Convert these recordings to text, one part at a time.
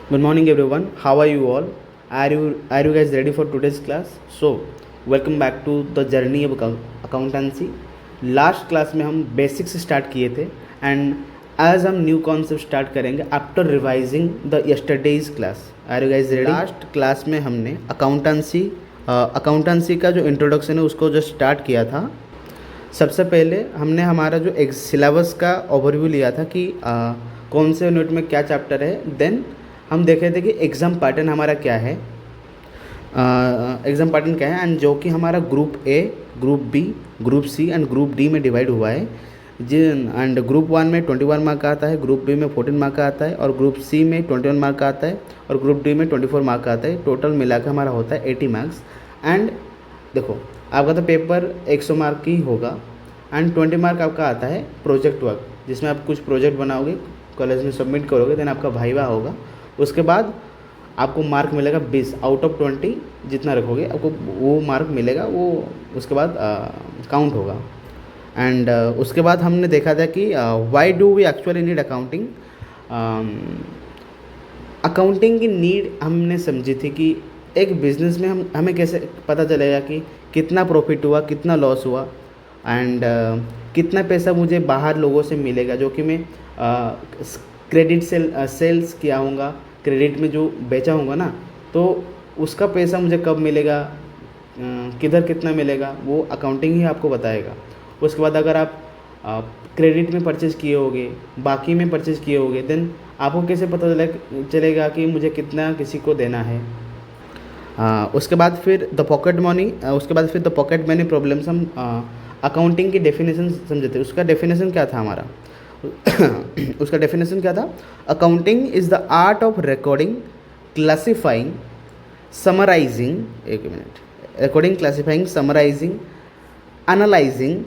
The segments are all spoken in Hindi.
Good morning, everyone. How are you all? Are you guys ready for today's class? So, welcome back to the journey of accountancy. Last class में हम बेसिक्स से स्टार्ट किए थे एंड आज हम न्यू कॉन्सेप्ट स्टार्ट करेंगे after revising the yesterday's class. Are you guys ready? Last class में हमने अकाउंटेंसी का जो इंट्रोडक्शन है उसको जो स्टार्ट किया था. सबसे पहले हमने हमारा जो एक सिलेबस का ओवरव्यू लिया था कि कौन से यूनिट में क्या चैप्टर है. देन हम देख रहे थे कि एग्ज़ाम पैटर्न हमारा क्या है, एग्ज़ाम पैटर्न क्या है एंड जो कि हमारा group A, group B, group C and group D में डिवाइड हुआ है. एंड ग्रुप 1 में 21 मार्क का आता है, ग्रुप बी में 14 मार्क का आता है और ग्रुप सी में 21 मार्क का आता है और ग्रुप डी में 24 मार्क का आता है. टोटल मिलाकर हमारा होता है 80 मार्क्स. एंड देखो आपका तो पेपर 100 मार्क की होगा एंड 20 मार्क आपका आता है प्रोजेक्ट वर्क, जिसमें आप कुछ प्रोजेक्ट बनाओगे, कॉलेज में सबमिट करोगे, देन आपका वाइवा होगा. उसके बाद आपको मार्क मिलेगा 20 आउट ऑफ 20 जितना रखोगे आपको वो मार्क मिलेगा. वो उसके बाद काउंट होगा. एंड उसके बाद हमने देखा था कि why do we actually need accounting. Accounting की नीड हमने समझी थी कि एक बिज़नेस में हमें कैसे पता चलेगा कि कितना प्रॉफिट हुआ, कितना लॉस हुआ एंड कितना पैसा मुझे बाहर लोगों से मिलेगा जो कि मैं क्रेडिट सेल्स किया होगा, क्रेडिट में जो बेचा होगा ना, तो उसका पैसा मुझे कब मिलेगा, किधर कितना मिलेगा, वो अकाउंटिंग ही आपको बताएगा. उसके बाद अगर आप क्रेडिट में परचेज़ किए होगे, बाकी में परचेज़ किए होगे, देन आपको कैसे पता चलेगा कि मुझे कितना किसी को देना है. उसके बाद फिर द पॉकेट मनी प्रॉब्लम्स हम अकाउंटिंग की डेफिनेशन समझे थे. उसका डेफिनेशन क्या था हमारा? उसका डेफिनेशन क्या था? Accounting is the art of recording, classifying, summarising, recording, classifying, summarising, analysing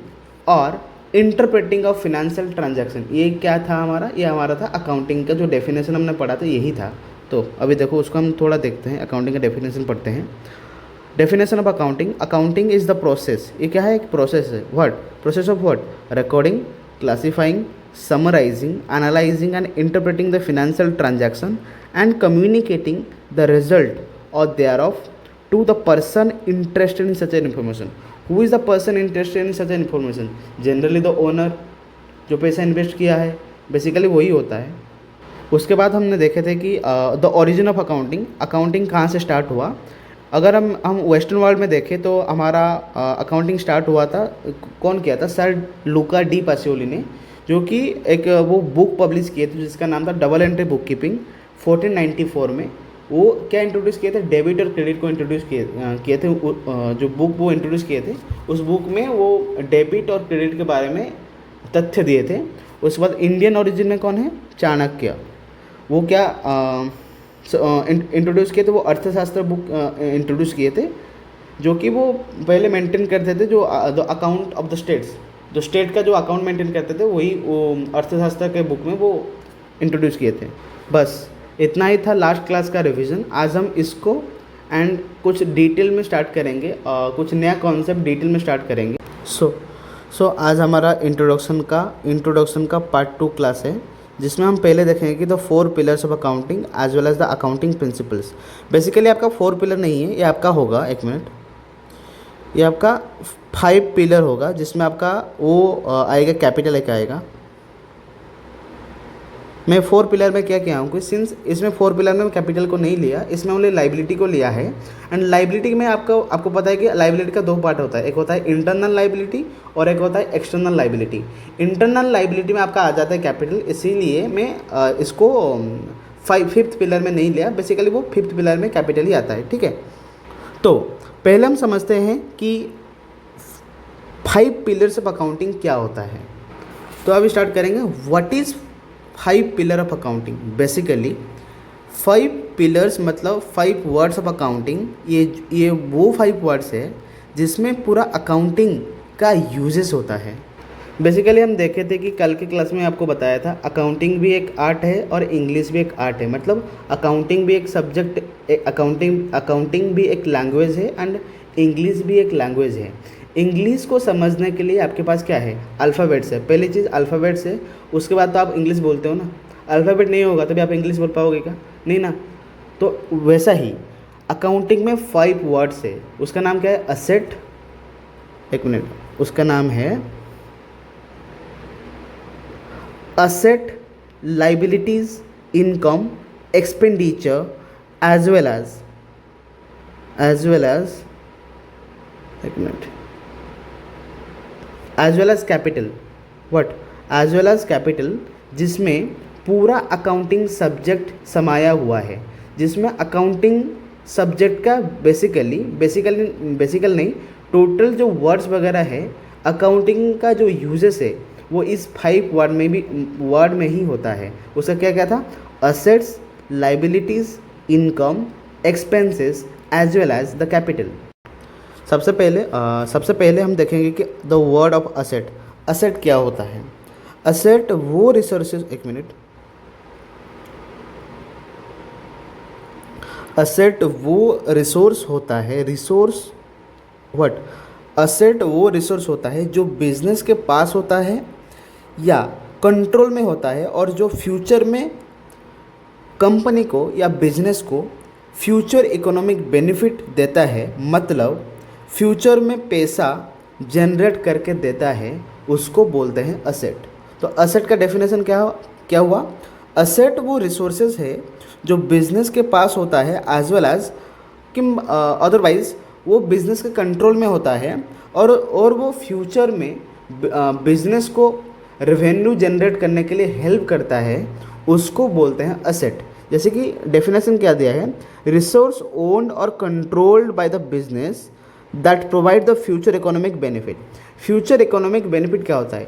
और इंटरप्रेटिंग ऑफ फिनेंशियल ट्रांजैक्शन. ये क्या था हमारा? ये हमारा था अकाउंटिंग का जो डेफिनेशन हमने पढ़ा था, यही था. तो अभी देखो उसको हम थोड़ा देखते हैं, अकाउंटिंग का डेफिनेशन पढ़ते हैं. Definition of accounting. Accounting is the process. ये क्या है? एक प्रोसेस है. What? Process of what? Recording, classifying, summarizing, analyzing and interpreting the financial transaction and communicating the result or thereof to the person interested in such an information. Who is the person interested in such an information? Generally the owner, जो पैसा इन्वेस्ट किया है, बेसिकली वही होता है. उसके बाद हमने देखे थे कि the origin of accounting. Accounting कहाँ से स्टार्ट हुआ? अगर हम वेस्टर्न वर्ल्ड में देखें तो हमारा अकाउंटिंग स्टार्ट हुआ था, कौन किया था? सर लूका डी पासियोली ने, जो कि एक वो बुक पब्लिश किए थे जिसका नाम था डबल एंट्री बुक कीपिंग 1494 में. वो क्या इंट्रोड्यूस किए थे? डेबिट और क्रेडिट को इंट्रोड्यूस किए थे. जो बुक वो इंट्रोड्यूस किए थे, उस बुक में वो डेबिट और क्रेडिट के बारे में तथ्य दिए थे. उसके बाद इंडियन ओरिजिन में कौन है? चाणक्य. वो क्या इंट्रोड्यूस किए थे? वो अर्थशास्त्र बुक इंट्रोड्यूस किए थे, जो कि वो पहले मेंटेन करते थे जो the account of the states, जो स्टेट का जो अकाउंट मेंटेन करते थे, वही वो अर्थशास्त्र के बुक में वो इंट्रोड्यूस किए थे. बस इतना ही था लास्ट क्लास का रिवीजन. आज हम इसको एंड कुछ डिटेल में स्टार्ट करेंगे, कुछ नया कॉन्सेप्ट डिटेल में स्टार्ट करेंगे. सो आज हमारा इंट्रोडक्शन का पार्ट 2 क्लास है, जिसमें हम पहले देखेंगे कि the 4 pillars of accounting as well as the accounting principles. Basically आपका 4 पिलर नहीं है, ये आपका होगा, एक मिनट, ये आपका 5 पिलर होगा, जिसमें आपका वो आएगा, कैपिटल एक आएगा. मैं 4 पिलर में क्या किया हूँ कि सिंस इसमें 4 पिलर में कैपिटल को नहीं लिया, इसमें ओनली लाइबिलिटी को लिया है. एंड लाइबिलिटी में आपको पता है कि लाइबिलिटी का 2 पार्ट होता है. एक होता है इंटरनल लाइबिलिटी और एक होता है एक्सटर्नल लाइबिलिटी. इंटरनल लाइबिलिटी में आपका आ जाता है कैपिटल, इसीलिए मैं इसको 5th पिलर में नहीं लिया. बेसिकली वो 5th पिलर में कैपिटल ही आता है. ठीक है, तो पहले हम समझते हैं कि 5 पिलर्स ऑफ अकाउंटिंग क्या होता है. तो अभी स्टार्ट करेंगे. What is 5 pillar of accounting? Basically 5 pillars मतलब 5 वर्ड्स ऑफ अकाउंटिंग. ये वो 5 वर्ड्स है जिसमें पूरा अकाउंटिंग का यूजेस होता है. बेसिकली हम देखे थे कि कल के क्लास में आपको बताया था अकाउंटिंग भी एक आर्ट है और इंग्लिश भी एक आर्ट है. मतलब अकाउंटिंग भी एक सब्जेक्ट, अकाउंटिंग भी एक लैंग्वेज है एंड इंग्लिश भी एक लैंग्वेज है. इंग्लिश को समझने के लिए आपके पास क्या है? अल्फ़ाबेट्स है. पहली चीज़ अल्फ़ाबेट्स है. उसके बाद तो आप इंग्लिश बोलते हो ना, अल्फ़ाबेट नहीं होगा तभी आप इंग्लिश बोल पाओगे क्या? नहीं ना। तो वैसा ही अकाउंटिंग में 5 वर्ड्स है, उसका नाम क्या है? असेट, एक मिनट, उसका नाम है asset, liabilities, income, expenditure, as well as एक minute, as well as capital. What? As well as capital, जिसमें पूरा अकाउंटिंग सब्जेक्ट समाया हुआ है, जिसमें अकाउंटिंग सब्जेक्ट का बेसिकल नहीं, टोटल जो वर्ड्स वगैरह है अकाउंटिंग का जो यूजेस है वो इस 5 वर्ड में ही होता है। उसका क्या क्या था? Assets, liabilities, income, expenses, as well as the capital. सबसे पहले हम देखेंगे कि the word of asset, asset क्या होता है? असेट वो रिसोर्सेज, एक मिनट, असेट वो रिसोर्स होता है, असेट वो रिसोर्स होता है जो बिजनेस के पास होता है या कंट्रोल में होता है और जो फ्यूचर में कंपनी को या बिजनेस को फ्यूचर इकोनॉमिक बेनिफिट देता है, मतलब फ्यूचर में पैसा जनरेट करके देता है, उसको बोलते हैं असेट। तो असेट का डेफिनेशन क्या हुआ? असेट वो रिसोर्सेज है जो बिजनेस के पास होता है एज वेल एज कि अदरवाइज वो बिजनेस के कंट्रोल में होता है और वो फ्यूचर में बिजनेस को रेवेन्यू जनरेट करने के लिए हेल्प करता है, उसको बोलते हैं असेट। जैसे कि डेफिनेशन क्या दिया है? रिसोर्स ओन्ड और controlled by the business that provide the future economic benefit. Future economic benefit क्या होता है?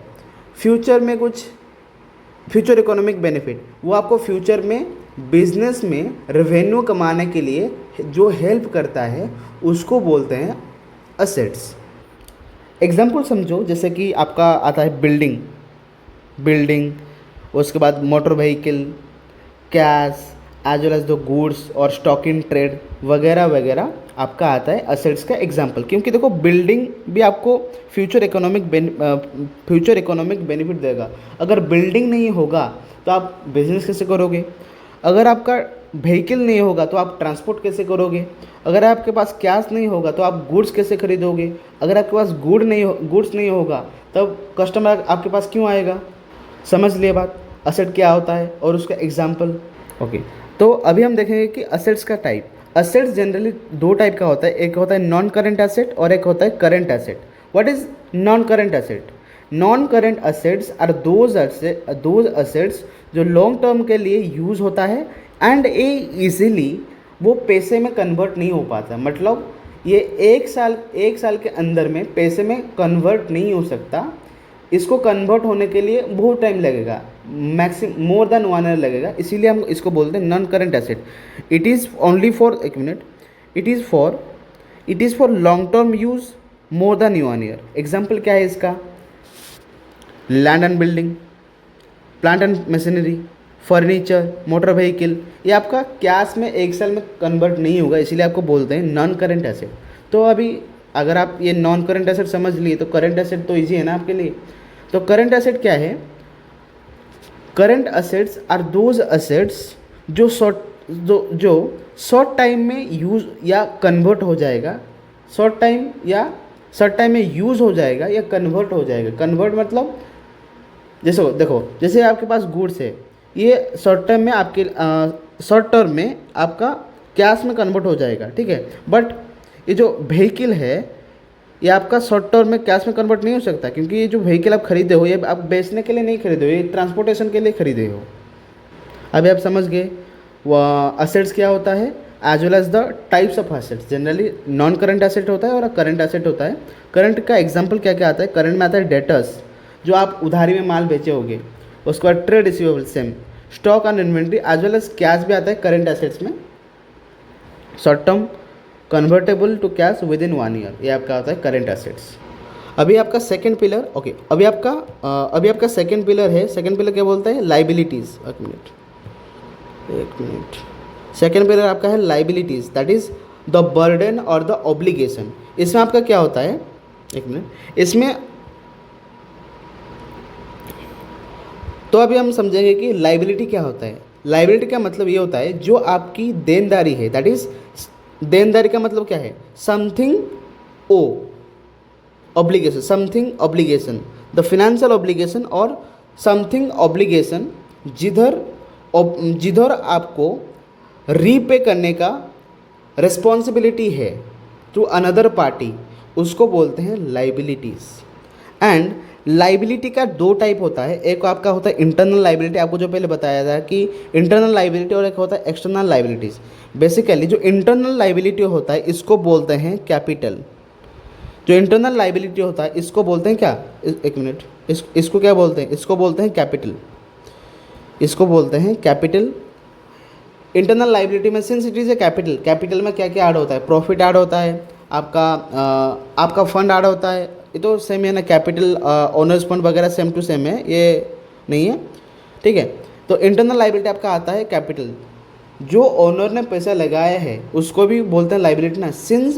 फ्यूचर इकोनॉमिक बेनिफिट वो आपको फ्यूचर में बिजनेस में रेवेन्यू कमाने के लिए जो हेल्प करता है, उसको बोलते हैं असेट्स। एग्जाम्पल समझो, जैसे कि आपका आता है बिल्डिंग, उसके बाद motor vehicle, cash, as well as the goods और स्टॉक इन ट्रेड वगैरह वगैरह आपका आता है असेट्स का एग्जाम्पल। क्योंकि देखो बिल्डिंग भी आपको फ्यूचर इकोनॉमिक बेनिफिट देगा। अगर बिल्डिंग नहीं होगा तो आप बिजनेस कैसे करोगे? अगर आपका व्हीकल नहीं होगा तो आप ट्रांसपोर्ट कैसे करोगे? अगर आपके पास कैश नहीं होगा तो आप गुड्स कैसे खरीदोगे? अगर आपके पास गुड्स नहीं होगा तब कस्टमर आपके पास क्यों आएगा? समझ लिए बात, असेट क्या होता है और उसका एग्जाम्पल। ओके, तो अभी हम देखेंगे कि असेट्स का टाइप। असेट्स जनरली 2 टाइप का होता है, एक होता है नॉन करेंट एसेट और एक होता है current asset. What is non current asset? Non current assets are those assets जो लॉन्ग टर्म के लिए यूज़ होता है एंड ये ईजिली वो पैसे में कन्वर्ट नहीं हो पाता। मतलब ये एक साल के अंदर में पैसे में कन्वर्ट नहीं हो सकता। इसको कन्वर्ट होने के लिए बहुत टाइम लगेगा, मैक्सिमम मोर देन 1 ईयर लगेगा, इसीलिए हम इसको बोलते हैं non current asset. It is only for, एक minute, it is for long term use more than 1 year. Example क्या है इसका? Land and building, plant and machinery, furniture, motor vehicle, ये आपका कैश में 1 साल में कन्वर्ट नहीं होगा, इसीलिए आपको बोलते हैं नॉन करेंट एसेट। तो अभी अगर आप ये नॉन करेंट एसेट समझ लिए तो करेंट एसेट तो ईजी है ना आपके लिए। तो करेंट एसेट क्या है? Current assets are those assets जो शॉर्ट टाइम में यूज़ या कन्वर्ट हो जाएगा, शॉर्ट टाइम में यूज़ हो जाएगा या कन्वर्ट हो जाएगा। कन्वर्ट मतलब जैसे आपके पास गुड्स है, ये शॉर्ट टर्म में आपका कैश में कन्वर्ट हो जाएगा, ठीक है। बट ये जो व्हीकल है ये आपका शॉर्ट टर्म में कैश में कन्वर्ट नहीं हो सकता, क्योंकि ये जो व्हीकल आप खरीदे हो ये आप बेचने के लिए नहीं खरीदे हो, ये ट्रांसपोर्टेशन के लिए खरीदे हो। अभी आप समझ गए असेट्स क्या होता है as well as the types of assets. Generally non current asset होता है और करंट एसेट होता है। करंट का एग्जांपल क्या क्या आता है? करंट में आता है डेटर्स, जो आप उधारी में माल बेचे होगे, उसके बाद trade receivable same, stock and inventory as well as cash भी आता है करंट एसेट्स में। Short term convertible to cash within 1 year, ये आपका आता है करंट एसेट्स। अभी आपका सेकंड पिलर, ओके, अभी आपका सेकंड पिलर है। सेकंड पिलर क्या बोलता है? लाइबिलिटीज़। एक मिनट, सेकंड पिलर आपका है liabilities, that is the burden और द ऑब्लिगेशन। इसमें आपका क्या होता है? एक मिनट, इसमें तो अभी हम समझेंगे कि लाइबिलिटी क्या होता है। लाइबिलिटी का मतलब ये होता है जो आपकी देनदारी है, दैट इज देनदारी का मतलब क्या है, something of obligation, something obligation, the financial obligation और समथिंग ऑब्लिगेशन जिधर जिधर आपको रीपे करने का रिस्पॉन्सिबिलिटी है टू अनदर पार्टी, उसको बोलते हैं लाइबिलिटीज़। एंड लाइबिलिटी का दो टाइप होता है, एक आपका होता है इंटरनल लाइबिलिटी, आपको जो पहले बताया था कि इंटरनल लाइबिलिटी, और एक होता है एक्सटर्नल लाइबिलिटीज़। बेसिकली जो इंटरनल लाइबिलिटी होता है इसको बोलते हैं कैपिटल। जो इंटरनल लाइबिलिटी होता है इसको बोलते हैं क्या, एक मिनट, इसको क्या बोलते हैं, इसको बोलते हैं कैपिटल, इसको बोलते हैं कैपिटल। इंटरनल लाइबिलिटी में since it is a capital, capital में क्या क्या ऐड होता है, प्रॉफिट ऐड होता है, आपका फंड ऐड होता है, ये तो सेम है ना, कैपिटल ओनर्स फंड वगैरह सेम टू सेम है, ये नहीं है, ठीक है। तो इंटरनल लाइबिलिटी आपका आता है कैपिटल, जो ओनर ने पैसा लगाया है उसको भी बोलते हैं लाइबिलिटी ना। Since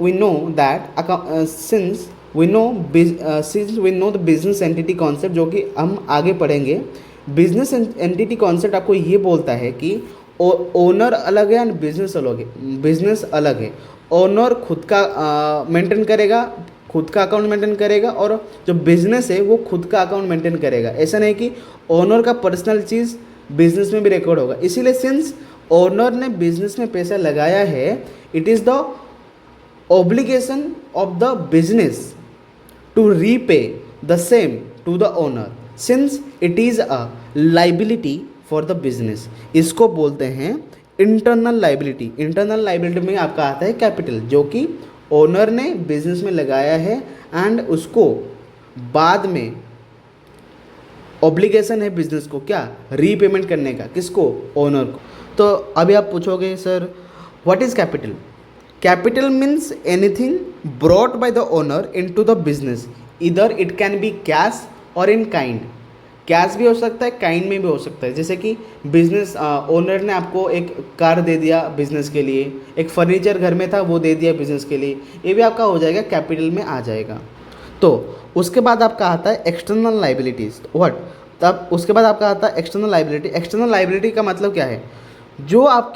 we know that since we know the business entity concept, जो कि हम आगे पढ़ेंगे। बिजनेस एंटिटी कॉन्सेप्ट आपको ये बोलता है कि ओनर अलग है एंड बिजनेस अलग है। बिजनेस अलग है, ओनर खुद का मेंटेन करेगा, खुद का अकाउंट मेंटेन करेगा, और जो बिजनेस है वो खुद का अकाउंट मेंटेन करेगा। ऐसा नहीं कि ओनर का पर्सनल चीज़ बिजनेस में भी रिकॉर्ड होगा। इसीलिए सिंस ओनर ने बिजनेस में पैसा लगाया है, it is the obligation of the business to repay the same to the owner, since it is a liability for the business. इसको बोलते हैं इंटरनल लाइबिलिटी। इंटरनल लाइबिलिटी में आपका आता है कैपिटल, जो कि ओनर ने बिजनेस में लगाया है एंड उसको बाद में ऑब्लिगेशन है बिजनेस को क्या, रीपेमेंट करने का, किसको, ओनर को। तो अभी आप पूछोगे sir what is capital. Capital means anything brought by the owner into the business, इधर इट कैन बी कैश और इन काइंड। कैश भी हो सकता है, काइंड में भी हो सकता है। जैसे कि बिजनेस ओनर ने आपको एक कार दे दिया बिजनेस के लिए, एक फर्नीचर घर में था वो दे दिया बिजनेस के लिए, ये भी आपका हो जाएगा, कैपिटल में आ जाएगा। तो उसके बाद आपका आता है एक्सटर्नल लाइबिलिटीज़। व्हाट, तब उसके बाद आपका आता है एक्सटर्नल लाइबिलिटी। एक्सटर्नल लाइबिलिटी का मतलब क्या है, जो आप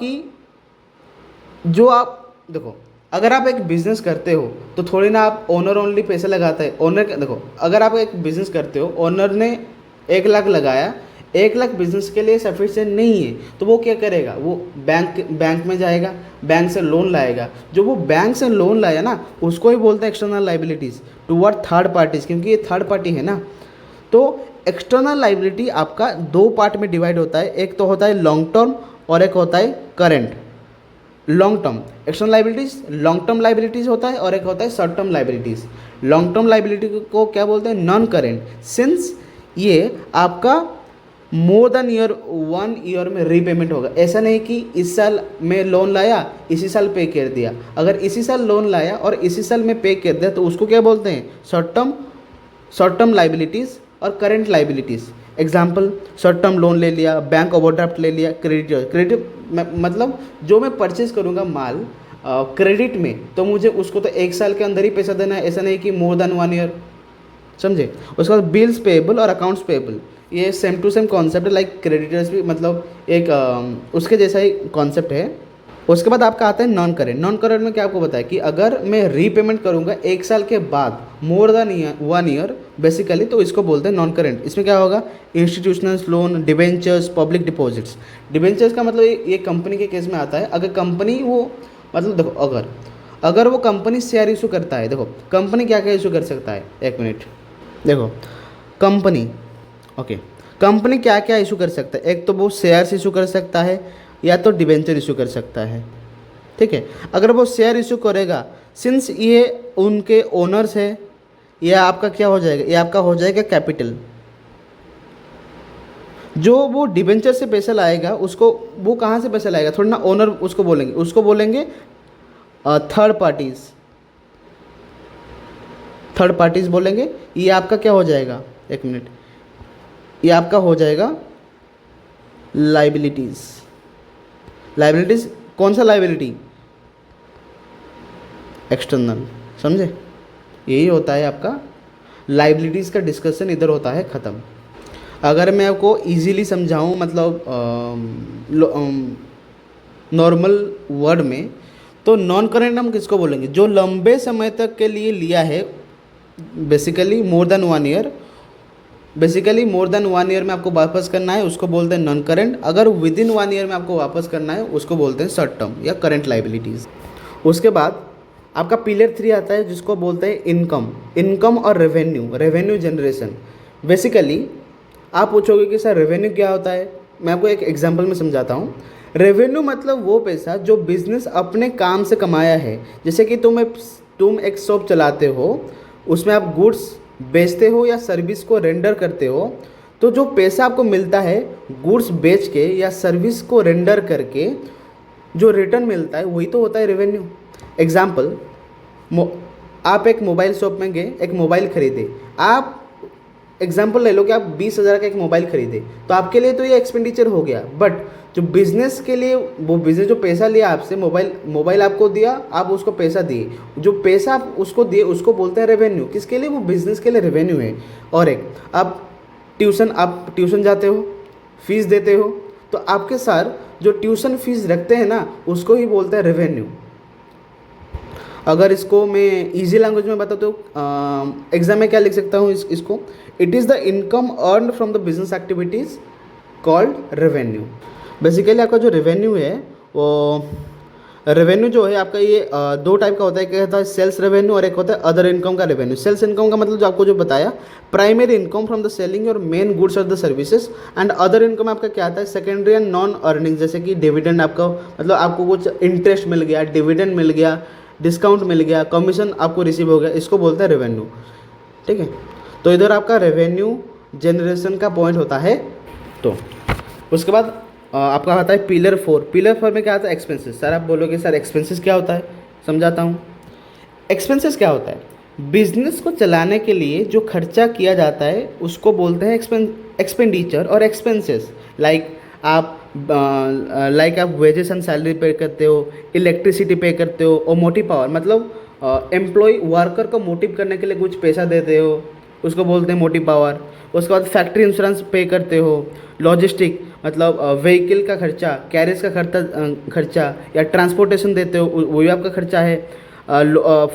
देखो, अगर आप एक बिज़नेस करते हो तो थोड़ी ना आप ओनर ओनली पैसा लगाता है। ओनर देखो, अगर आप एक बिज़नेस करते हो, ओनर ने 1 लाख लगाया, 1 लाख बिजनेस के लिए सफिशिएंट नहीं है, तो वो क्या करेगा, वो बैंक में जाएगा, बैंक से लोन लाएगा। जो वो बैंक से लोन लाया ना, उसको ही बोलते हैं external liabilities toward third parties, क्योंकि ये थर्ड पार्टी है ना। तो एक्सटर्नल लाइबिलिटी आपका 2 पार्ट में डिवाइड होता है, एक तो होता है लॉन्ग टर्म और एक होता है current. Long term external liabilities, long term liabilities होता है, और एक होता है short term liabilities. Long term liability को क्या बोलते हैं, नॉन करेंट, सिंस ये आपका मोर देन 1 ईयर में रीपेमेंट होगा। ऐसा नहीं कि इस साल में लोन लाया, इसी साल पे कर दिया। अगर इसी साल लोन लाया और इसी साल में पे कर दिया तो उसको क्या बोलते हैं, शॉर्ट टर्म लाइबिलिटीज़ और current liabilities. Example, short term loan ले लिया, बैंक ओवरड्राफ्ट ले लिया, क्रेडिट मतलब जो मैं परचेज करूँगा माल क्रेडिट में, तो मुझे उसको तो 1 साल के अंदर ही पैसा देना है, ऐसा नहीं कि मोर देन 1 ईयर, समझे। उसके बाद बिल्स पेएबल और अकाउंट्स पेएबल, ये सेम टू सेम कॉन्सेप्ट है, लाइक क्रेडिटर्स भी मतलब एक उसके जैसा ही कॉन्सेप्ट है। उसके बाद आपका आता है नॉन करेंट। नॉन करेंट में क्या आपको बताया कि अगर मैं रीपेमेंट करूंगा 1 साल के बाद, मोर देन 1 ईयर बेसिकली, तो इसको बोलते हैं नॉन करेंट। इसमें क्या होगा, institutional loan, debentures, public deposits. Debentures का मतलब ये कंपनी के केस में आता है। अगर कंपनी वो मतलब देखो, अगर वो कंपनी शेयर इशू करता है, देखो कंपनी क्या क्या इशू कर सकता है, 1 मिनट देखो, कंपनी क्या क्या इशू कर सकता है। एक तो वो शेयर्स इशू कर सकता है, या तो डिबेंचर इशू कर सकता है, ठीक है। अगर वो शेयर इशू करेगा, सिंस ये उनके ओनर्स है, यह आपका क्या हो जाएगा, ये आपका हो जाएगा कैपिटल। जो वो डिबेंचर से पैसा लाएगा, उसको वो कहाँ से पैसा लाएगा, थोड़ा ना ओनर उसको बोलेंगे थर्ड पार्टीज बोलेंगे। ये आपका क्या हो जाएगा, 1 मिनट, ये आपका हो जाएगा लाइबिलिटीज़। कौन सा लाइबिलिटी, एक्सटर्नल, समझे। यही होता है आपका लाइबिलिटीज़ का डिस्कशन, इधर होता है ख़त्म। अगर मैं आपको इजीली समझाऊँ मतलब नॉर्मल वर्ड में, तो नॉन करेंट हम किसको बोलेंगे, जो लंबे समय तक के लिए लिया है, बेसिकली मोर देन 1 ईयर, बेसिकली मोर देन 1 ईयर में आपको वापस करना है उसको बोलते हैं नॉन करेंट। अगर विद इन 1 ईयर में आपको वापस करना है उसको बोलते हैं शॉर्ट टर्म या करेंट लाइबिलिटीज़। उसके बाद आपका पिलर 3 आता है जिसको बोलते हैं इनकम। इनकम और रेवेन्यू जनरेशन। बेसिकली आप पूछोगे कि सर रेवेन्यू क्या होता है, मैं आपको एक एग्जांपल में समझाता हूँ। रेवेन्यू मतलब वो पैसा जो बिजनेस अपने काम से कमाया है। जैसे कि तुम एक शॉप चलाते हो, उसमें आप गुड्स बेचते हो या सर्विस को रेंडर करते हो, तो जो पैसा आपको मिलता है गुड्स बेच के या सर्विस को रेंडर करके जो रिटर्न मिलता है वही तो होता है रेवेन्यू। एग्जाम्पल, आप एक मोबाइल शॉप में गए, एक मोबाइल खरीदे। आप एग्जाम्पल ले लो कि आप 20,000 का एक मोबाइल खरीदे, तो आपके लिए तो ये एक्सपेंडिचर हो गया, बट जो बिज़नेस के लिए, वो बिज़नेस जो पैसा लिया आपसे, मोबाइल आपको दिया, आप उसको पैसा दिए, जो पैसा आप उसको दिए उसको बोलते हैं रेवेन्यू। किसके लिए, वो बिज़नेस के लिए रेवेन्यू है। और एक आप ट्यूशन जाते हो, फीस देते हो, तो आपके सर जो ट्यूशन फीस रखते हैं ना उसको ही बोलते हैं रेवेन्यू। अगर इसको मैं इजी लैंग्वेज में बताऊँ तो एग्जाम में क्या लिख सकता हूँ इसको, it is the income earn from the business activities called revenue. Basically आपका जो रेवेन्यू है वो रेवेन्यू जो है आपका ये दो टाइप का होता है, एक होता है सेल्स रेवेन्यू और एक होता है अदर इनकम का रेवेन्यू। सेल्स इनकम का मतलब जो आपको जो बताया, primary income from the selling और मेन गुड्स और the services. And other income आपका क्या आता है, सेकेंडरी एंड नॉन अर्निंग, जैसे कि डिविडेंड, आपका मतलब आपको कुछ इंटरेस्ट मिल गया, डिविडेंड मिल गया, डिस्काउंट मिल गया, कमीशन आपको रिसीव हो गया, इसको बोलते हैं रेवेन्यू। ठीक है, तो इधर आपका रेवेन्यू जनरेशन का पॉइंट होता है। तो उसके बाद आपका आता है पिलर 4। पिलर 4 में क्या आता है, एक्सपेंसेस। सर आप बोलोगे सर एक्सपेंसेस क्या होता है, समझाता हूँ। एक्सपेंसेस क्या होता है, बिजनेस को चलाने के लिए जो खर्चा किया जाता है उसको बोलते हैं एक्सपेंडिचर और एक्सपेंसेस। लाइक आप वेजेस एंड सैलरी पे करते हो, इलेक्ट्रिसिटी पे करते हो, और मोटिव पावर मतलब एम्प्लॉय वर्कर को मोटिव करने के लिए कुछ पैसा देते हो, उसको बोलते हैं मोटिव पावर। उसके बाद फैक्ट्री इंश्योरेंस पे करते हो, लॉजिस्टिक मतलब व्हीकल का खर्चा, कैरेज का खर्चा या ट्रांसपोर्टेशन देते हो, वो भी आपका खर्चा है।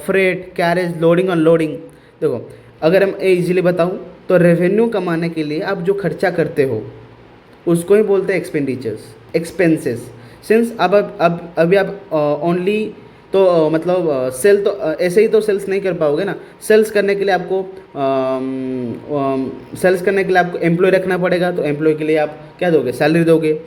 Freight, carriage, loading unloading. देखो अगर हम इजीली बताऊँ तो रेवेन्यू कमाने के लिए आप जो खर्चा करते हो उसको ही बोलते हैं एक्सपेंसेस। सिंस अब अभी आप ओनली तो मतलब सेल तो ऐसे ही तो सेल्स नहीं कर पाओगे ना। सेल्स करने के लिए आपको एम्प्लॉय रखना पड़ेगा, तो एम्प्लॉय के लिए आप क्या दोगे, सैलरी दोगे।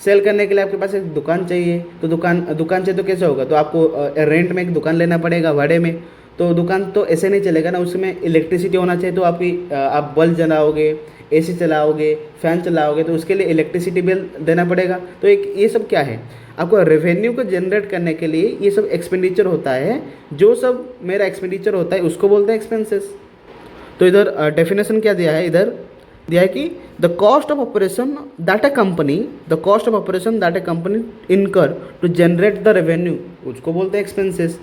सेल करने के लिए आपके पास एक दुकान चाहिए, तो दुकान चाहिए तो कैसे होगा, तो आपको रेंट में एक दुकान लेना पड़ेगा भाड़े में। तो दुकान तो ऐसे नहीं चलेगा ना, उसमें इलेक्ट्रिसिटी होना चाहिए, तो आप बल्ब जलाओगे, एसी चलाओगे, फैन चलाओगे, तो उसके लिए इलेक्ट्रिसिटी बिल देना पड़ेगा। तो ये सब क्या है, आपको रेवेन्यू को जनरेट करने के लिए ये सब एक्सपेंडिचर होता है। जो सब मेरा एक्सपेंडिचर होता है उसको बोलते हैं एक्सपेंसेस। तो इधर डेफिनेशन क्या दिया है, इधर दिया है कि the cost of operation that A company इनकर टू जनरेट द रेवेन्यू, उसको बोलते हैं एक्सपेंसेस।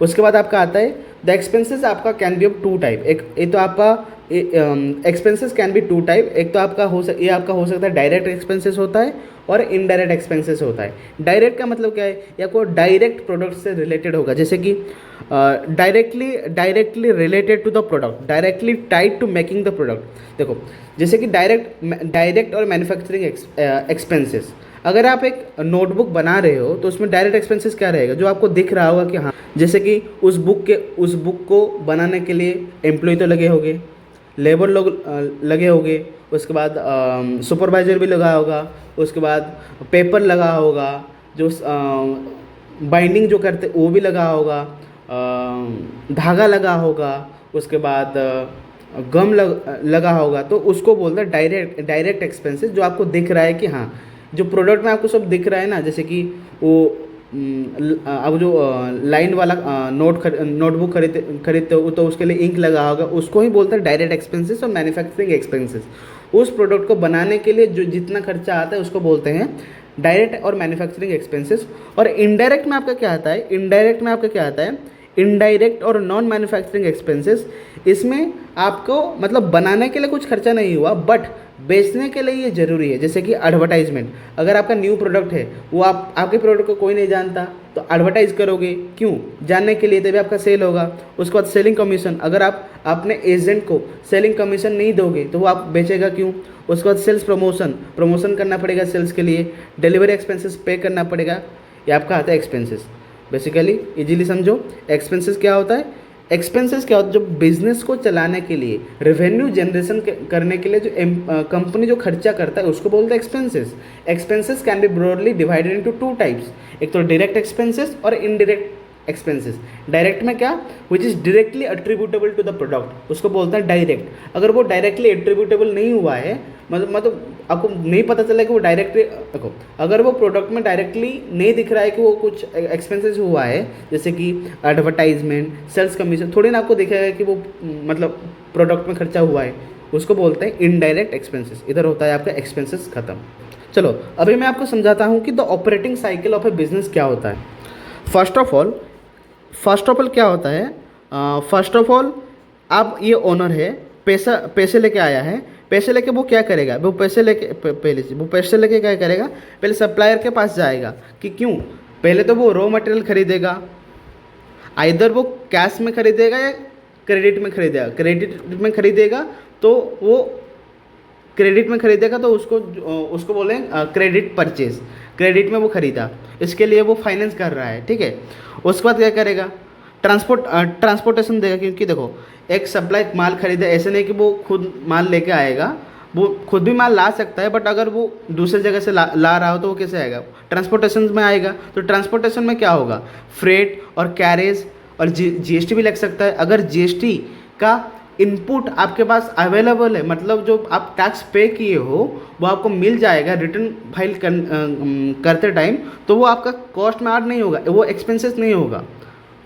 उसके बाद आपका आता है द एक्सपेंसेस आपका कैन बी ऑफ 2 टाइप। एक तो आपका एक्सपेंसेस कैन बी 2 टाइप। एक तो आपका हो सकता है डायरेक्ट एक्सपेंसेस होता है और इनडायरेक्ट एक्सपेंसेस होता है। डायरेक्ट का मतलब क्या है, या कोई डायरेक्ट प्रोडक्ट से रिलेटेड होगा, जैसे कि directly related to the product, directly tied to making the product. देखो जैसे कि डायरेक्ट और मैन्युफैक्चरिंग एक्सपेंसेस। अगर आप एक नोटबुक बना रहे हो तो उसमें डायरेक्ट एक्सपेंसेस क्या रहेगा, जो आपको दिख रहा होगा कि हाँ, जैसे कि उस बुक को बनाने के लिए एम्प्लॉय तो लगे होंगे, लेबर लोग लगे होंगे, उसके बाद सुपरवाइज़र भी लगा होगा, उसके बाद पेपर लगा होगा, जो बाइंडिंग जो करते वो भी लगा होगा, धागा लगा होगा, उसके बाद गम लगा होगा। तो उसको बोलते हैं डायरेक्ट एक्सपेंसेस, जो आपको दिख रहा है कि हाँ, जो प्रोडक्ट में आपको सब दिख रहा है ना, जैसे कि वो अब जो लाइन वाला नोटबुक खरीदते हो तो उसके लिए इंक लगा होगा, उसको ही बोलते हैं डायरेक्ट एक्सपेंसेस और मैन्युफैक्चरिंग एक्सपेंसेस। उस प्रोडक्ट को बनाने के लिए जो जितना खर्चा आता है उसको बोलते हैं डायरेक्ट और मैन्युफैक्चरिंग एक्सपेंसेस। और इनडायरेक्ट में आपका क्या आता है, इनडायरेक्ट और नॉन मैन्युफैक्चरिंग एक्सपेंसेस। इसमें आपको मतलब बनाने के लिए कुछ खर्चा नहीं हुआ, बट बेचने के लिए ये ज़रूरी है। जैसे कि एडवर्टाइजमेंट, अगर आपका न्यू प्रोडक्ट है, वो आपके प्रोडक्ट को कोई नहीं जानता, तो एडवर्टाइज करोगे क्यों? जानने के लिए, तभी आपका सेल होगा। उसके बाद सेलिंग कमीशन, अगर आप अपने एजेंट को सेलिंग कमीशन नहीं दोगे तो वो आप बेचेगा क्यों? उसके बाद सेल्स प्रमोशन करना पड़ेगा सेल्स के लिए, डिलीवरी एक्सपेंसेस पे करना पड़ेगा। ये आपका आता है एक्सपेंसेस। बेसिकली इजीली समझो, एक्सपेंसेस क्या होता है? एक्सपेंसेस क्या होता है? जो बिजनेस को चलाने के लिए, रेवेन्यू जनरेशन करने के लिए जो कंपनी जो खर्चा करता है उसको बोलते हैं expenses. Expenses can be broadly divided into two types, एक तो डायरेक्ट एक्सपेंसेस और इनडायरेक्ट एक्सपेंसेस। डायरेक्ट में क्या? Which is directly attributable to the product, उसको बोलते हैं डायरेक्ट। अगर वो डायरेक्टली अट्रीब्यूटेबल नहीं हुआ है, मतलब आपको नहीं पता चला कि वो डायरेक्टली, देखो अगर वो प्रोडक्ट में डायरेक्टली नहीं दिख रहा है कि वो कुछ एक्सपेंसेस हुआ है, जैसे कि एडवर्टाइजमेंट, सेल्स कमीशन, थोड़ी ना आपको दिखेगा कि वो मतलब प्रोडक्ट में खर्चा हुआ है, उसको बोलते हैं इनडायरेक्ट एक्सपेंसेस। इधर होता है आपका एक्सपेंसेस खत्म। चलो अभी मैं आपको समझाता हूँ कि the operating cycle of a business क्या होता है। फर्स्ट ऑफ ऑल क्या होता है? फर्स्ट ऑफ ऑल आप ये ओनर है, पैसे लेके आया है, पैसे लेके वो क्या करेगा? वो पैसे लेके क्या करेगा? पहले सप्लायर के पास जाएगा कि क्यों? पहले तो वो रॉ मटेरियल खरीदेगा, आइदर वो कैश में खरीदेगा या क्रेडिट में खरीदेगा। क्रेडिट में खरीदेगा तो उसको बोलें क्रेडिट परचेज। क्रेडिट में वो खरीदा, इसके लिए वो फाइनेंस कर रहा है, ठीक है। उसके बाद क्या करेगा? ट्रांसपोर्टेशन देगा, क्योंकि देखो एक सप्लाई माल खरीदे, ऐसे नहीं कि वो खुद माल लेके आएगा, वो खुद भी माल ला सकता है, बट अगर वो दूसरी जगह से ला रहा हो तो वो कैसे आएगा? ट्रांसपोर्टेशन में आएगा। तो ट्रांसपोर्टेशन में क्या होगा? फ्रेट और कैरेज और जीएसटी भी लग सकता है। अगर जीएसटी का इनपुट आपके पास अवेलेबल है, मतलब जो आप टैक्स पे किए हो वो आपको मिल जाएगा रिटर्न फाइल करते टाइम, तो वो आपका कॉस्ट में ऐड नहीं होगा, वो एक्सपेंसेस नहीं होगा,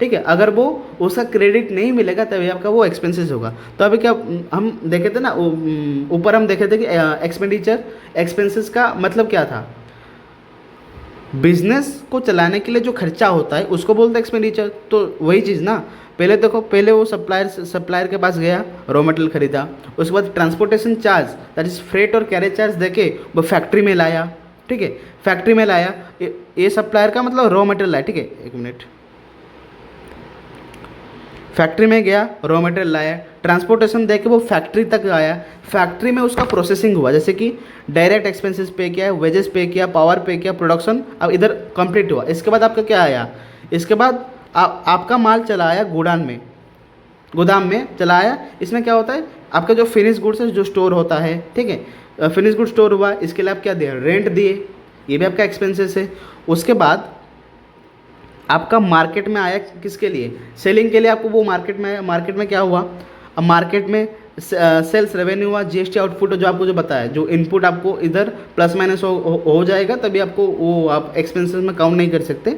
ठीक है। अगर वो उसका क्रेडिट नहीं मिलेगा तभी आपका वो एक्सपेंसेस होगा। तो अभी क्या हम देखे थे ना, ऊपर हम देखे थे कि एक्सपेंसेस का मतलब क्या था? बिजनेस को चलाने के लिए जो खर्चा होता है उसको बोलते हैं एक्सपेंडिचर। तो वही चीज़ ना, पहले देखो, पहले वो सप्लायर के पास गया, रॉ मटेरियल खरीदा, उसके बाद transportation charge, that is freight और कैरेज चार्ज देके वो फैक्ट्री में लाया, ठीक है। फैक्ट्री में लाया, ये सप्लायर का मतलब रॉ मटेरियल लाया, ठीक है। एक मिनट, फैक्ट्री में गया, रॉ मटेरियल लाया, ट्रांसपोर्टेशन देके वो फैक्ट्री तक आया, फैक्ट्री में उसका प्रोसेसिंग हुआ, जैसे कि डायरेक्ट एक्सपेंसेस पे किया, वेजेस पे किया, पावर पे किया, प्रोडक्शन अब इधर कंप्लीट हुआ। इसके बाद आपका क्या आया? इसके बाद आपका माल चला आया गोदाम में चला आया। इसमें क्या होता है? आपका जो फिनिश गुड्स है, जो स्टोर होता है, ठीक है, फिनिश गुड स्टोर हुआ, इसके लिए आप क्या दिए? रेंट दिए, ये भी आपका एक्सपेंसेस है। उसके बाद आपका मार्केट में आया, किसके लिए? सेलिंग के लिए आपको वो मार्केट में आया। मार्केट में क्या हुआ? अब मार्केट में सेल्स रेवेन्यू हुआ, जीएसटी आउटपुट जो आपको जो बताया, जो इनपुट आपको इधर प्लस माइनस हो जाएगा, तभी आपको वो आप एक्सपेंसेस में काउंट नहीं कर सकते।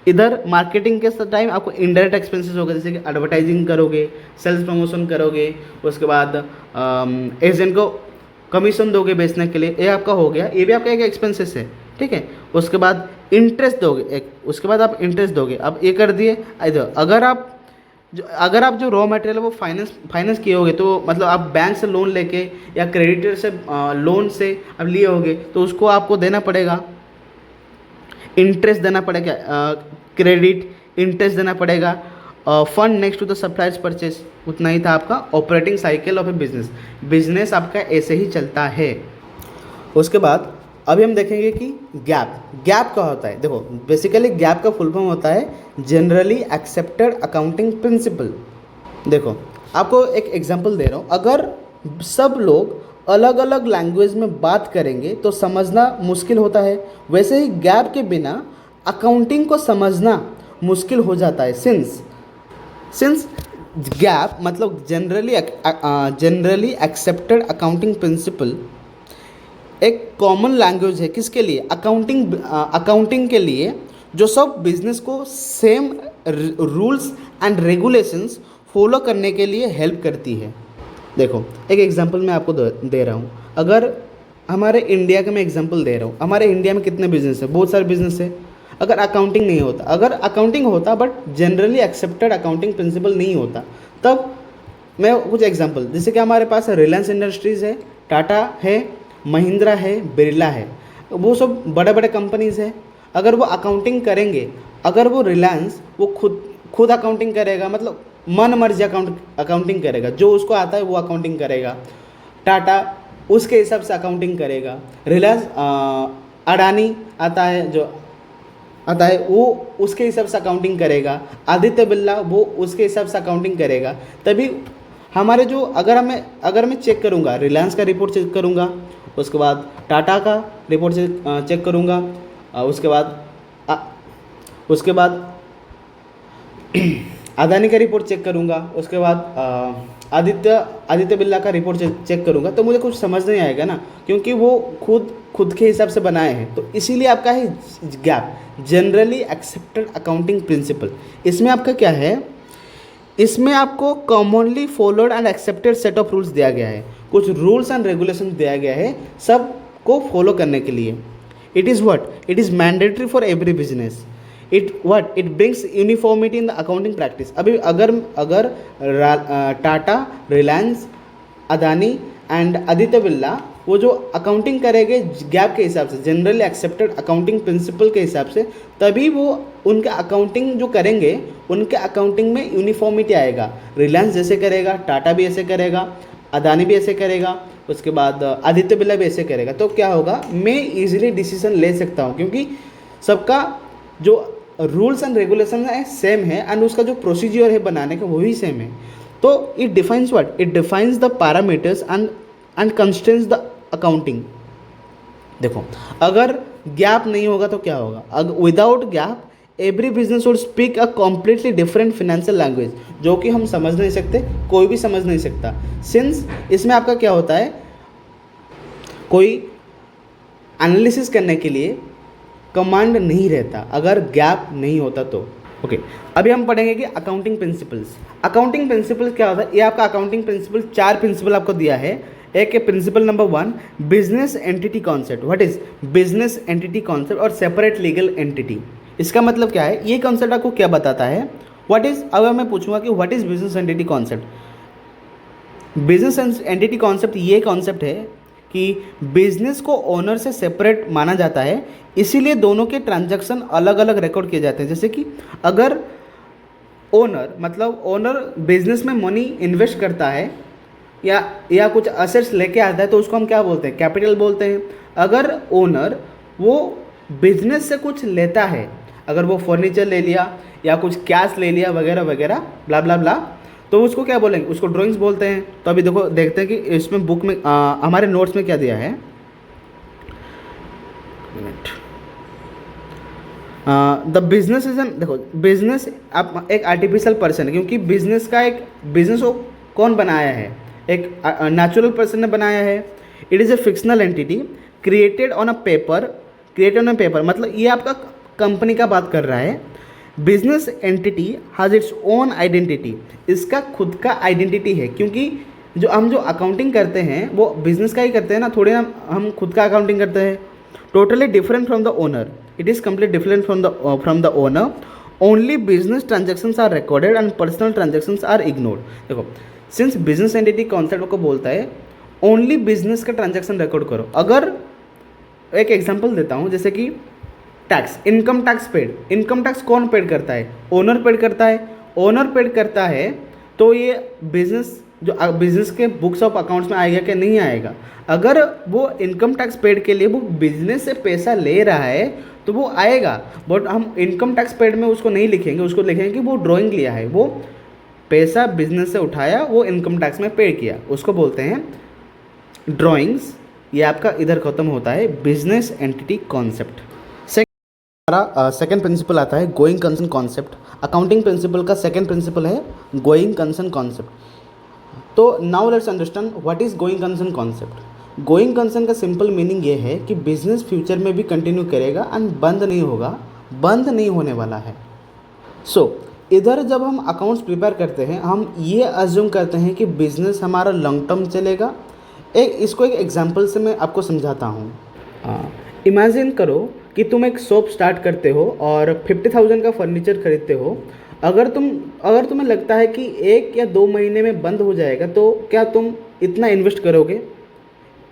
इधर मार्केटिंग के टाइम आपको इनडायरेक्ट एक्सपेंसेस होगा, जैसे कि एडवर्टाइजिंग करोगे, सेल्स प्रमोशन करोगे, उसके बाद एजेंट को कमीशन दोगे बेचने के लिए, ये आपका हो गया, ये भी आपका एक एक्सपेंसेस है, ठीक है। उसके बाद इंटरेस्ट दोगे, उसके बाद आप इंटरेस्ट दोगे। अब ये कर दिए। इधर अगर आप जो रॉ मटेरियल है वो फाइनेंस किए होगे, तो मतलब आप बैंक से लोन लेके या क्रेडिटर से लोन से अब लिए होगे, तो उसको आपको देना पड़ेगा, इंटरेस्ट देना पड़ेगा, क्रेडिट इंटरेस्ट देना पड़ेगा, fund next to the suppliers purchase. उतना ही था आपका operating cycle of a business आपका ऐसे ही चलता है। उसके बाद अभी हम देखेंगे कि गैप क्या होता है। देखो बेसिकली गैप का फुल फॉर्म होता है जनरली एक्सेप्टेड अकाउंटिंग प्रिंसिपल। देखो आपको एक एग्जांपल दे रहा हूँ, अगर सब लोग अलग अलग लैंग्वेज में बात करेंगे तो समझना मुश्किल होता है, वैसे ही गैप के बिना अकाउंटिंग को समझना मुश्किल हो जाता है। सिंस गैप मतलब जनरली एक्सेप्टेड अकाउंटिंग प्रिंसिपल एक कॉमन लैंग्वेज है, किसके लिए? अकाउंटिंग के लिए, जो सब बिजनेस को same rules and regulations follow करने के लिए हेल्प करती है। देखो एक एग्जांपल मैं आपको दे रहा हूँ, अगर हमारे इंडिया का मैं एग्जांपल दे रहा हूँ, हमारे इंडिया में कितने बिजनेस है? बहुत सारे बिजनेस है। अगर अकाउंटिंग नहीं होता, अगर अकाउंटिंग होता but generally accepted accounting principle नहीं होता, तब मैं कुछ एग्जांपल, जैसे कि हमारे पास रिलायंस इंडस्ट्रीज़ है, टाटा है, महिंद्रा है, बिरला है, वो सब बड़े बड़े कंपनीज है। अगर वो अकाउंटिंग करेंगे, अगर वो रिलायंस वो खुद खुद अकाउंटिंग करेगा, मतलब मन मर्जी अकाउंटिंग करेगा, जो उसको आता है वो अकाउंटिंग करेगा। टाटा उसके हिसाब से अकाउंटिंग करेगा। रिलायंस अडानी आता है वो उसके हिसाब से अकाउंटिंग करेगा। आदित्य बिरला वो उसके हिसाब से अकाउंटिंग करेगा। तभी हमारे जो अगर मैं चेक करूँगा, रिलायंस का रिपोर्ट चेक करूँगा, उसके बाद टाटा का रिपोर्ट चेक करूँगा, उसके बाद उसके बाद अदानी का रिपोर्ट चेक करूँगा, उसके बाद आदित्य बिरला का रिपोर्ट चेक करूँगा, तो मुझे कुछ समझ नहीं आएगा ना, क्योंकि वो खुद के हिसाब से बनाए हैं। तो इसीलिए आपका है gap, generally accepted accounting principle. इसमें आपका क्या है, इसमें आपको commonly followed and accepted set of rules दिया गया है, कुछ रूल्स एंड रेगुलेशन दिया गया है सबको फॉलो करने के लिए। It is what, it is mandatory for every business. It brings uniformity in the accounting practice. अभी अगर टाटा, रिलायंस, अदानी एंड आदित्य बिरला वो जो अकाउंटिंग करेंगे गैप के हिसाब से, जनरली एक्सेप्टेड अकाउंटिंग प्रिंसिपल के हिसाब से, तभी वो उनके अकाउंटिंग जो करेंगे उनके अकाउंटिंग में यूनिफॉर्मिटी आएगा। रिलायंस जैसे करेगा, टाटा भी ऐसे करेगा, अदानी भी ऐसे करेगा, उसके बाद आदित्य बिरला भी ऐसे करेगा। तो क्या होगा, मैं इजीली डिसीजन ले सकता हूँ, क्योंकि सबका जो रूल्स एंड रेगुलेशन है सेम है एंड उसका जो प्रोसीजर है बनाने का वो भी सेम है। तो it defines what, it defines the parameters and constraints the accounting. देखो, अगर गैप नहीं होगा तो क्या होगा, अगर without gap every business would speak a completely different financial language, जो कि हम समझ नहीं सकते, कोई भी समझ नहीं सकता। सिंस इसमें आपका क्या होता है, कोई एनालिसिस करने के लिए कमांड नहीं रहता अगर गैप नहीं होता तो। ओके, अभी हम पढ़ेंगे कि अकाउंटिंग प्रिंसिपल्स। अकाउंटिंग प्रिंसिपल्स क्या होता है, ये आपका अकाउंटिंग प्रिंसिपल 4 प्रिंसिपल आपको दिया है। एक है principle number 1, business entity concept. What is business entity concept और सेपरेट लीगल एंटिटी। इसका मतलब क्या है, ये कॉन्सेप्ट आपको क्या बताता है, व्हाट इज, अगर मैं पूछूंगा कि what is business entity concept. Business entity concept ये कॉन्सेप्ट है कि बिजनेस को ओनर से सेपरेट माना जाता है, इसीलिए दोनों के ट्रांजैक्शन अलग अलग रिकॉर्ड किए जाते हैं। जैसे कि अगर ओनर बिजनेस में मनी इन्वेस्ट करता है या कुछ असेट्स लेके आता है, तो उसको हम क्या बोलते हैं, कैपिटल बोलते हैं। अगर ओनर वो बिजनेस से कुछ लेता है, अगर वो फर्नीचर ले लिया या कुछ कैश ले लिया वगैरह वगैरह ब्ला ब्ला ब्ला, तो उसको क्या बोलेंगे, उसको ड्राइंग्स बोलते हैं। तो अभी देखो, देखते हैं कि इसमें बुक में हमारे नोट्स में क्या दिया है। द बिजनेस इज एन, देखो बिजनेस आप एक आर्टिफिशियल पर्सन है, क्योंकि बिजनेस को कौन बनाया है, एक नेचुरल पर्सन ने बनाया है। It is a fictional entity created on a paper, मतलब ये आपका कंपनी का बात कर रहा है। Business entity has its own identity, इसका खुद का आइडेंटिटी है, क्योंकि जो अकाउंटिंग करते हैं वो बिजनेस का ही करते हैं ना, थोड़ी ना हम खुद का अकाउंटिंग करते हैं। Totally different from the owner, it is complete different from the owner. Only business transactions are recorded and personal transactions are ignored. देखो, सिंस बिजनेस एंटिटी कॉन्सेप्ट को बोलता है ओनली बिजनेस का ट्रांजेक्शन रिकॉर्ड करो। अगर एक एग्जांपल देता हूँ, जैसे कि tax, income tax paid, income tax कौन पेड करता है, ओनर पेड करता है। ओनर पेड करता है तो ये बिजनेस के बुक्स ऑफ अकाउंट्स में आएगा कि नहीं आएगा। अगर वो इनकम टैक्स पेड के लिए वो बिजनेस से पैसा ले रहा है तो वो आएगा, बट हम इनकम टैक्स पेड में उसको नहीं लिखेंगे, उसको लिखेंगे कि वो ड्राइंग लिया है, वो पैसा बिजनेस से उठाया, वो इनकम टैक्स में पे किया, उसको बोलते हैं ड्राइंग्स। ये आपका इधर खत्म होता है बिजनेस एंटिटी कॉन्सेप्ट। हमारा सेकेंड प्रिंसिपल आता है going concern concept. Accounting principle का सेकेंड प्रिंसिपल है गोइंग कंसर्न कॉन्सेप्ट। तो now let's understand what is going concern concept. Going concern का सिंपल मीनिंग ये है कि बिजनेस फ्यूचर में भी कंटिन्यू करेगा एंड बंद नहीं होगा, बंद नहीं होने वाला है। इधर जब हम अकाउंट्स प्रिपेयर करते हैं, हम ये अज्यूम करते हैं कि बिजनेस हमारा लॉन्ग टर्म चलेगा। इसको एक एग्जांपल से मैं आपको समझाता हूँ। इमेजिन करो कि तुम एक शॉप स्टार्ट करते हो और 50,000 का फर्नीचर खरीदते हो। अगर तुम्हें लगता है कि 1 या 2 महीने में बंद हो जाएगा, तो क्या तुम इतना इन्वेस्ट करोगे?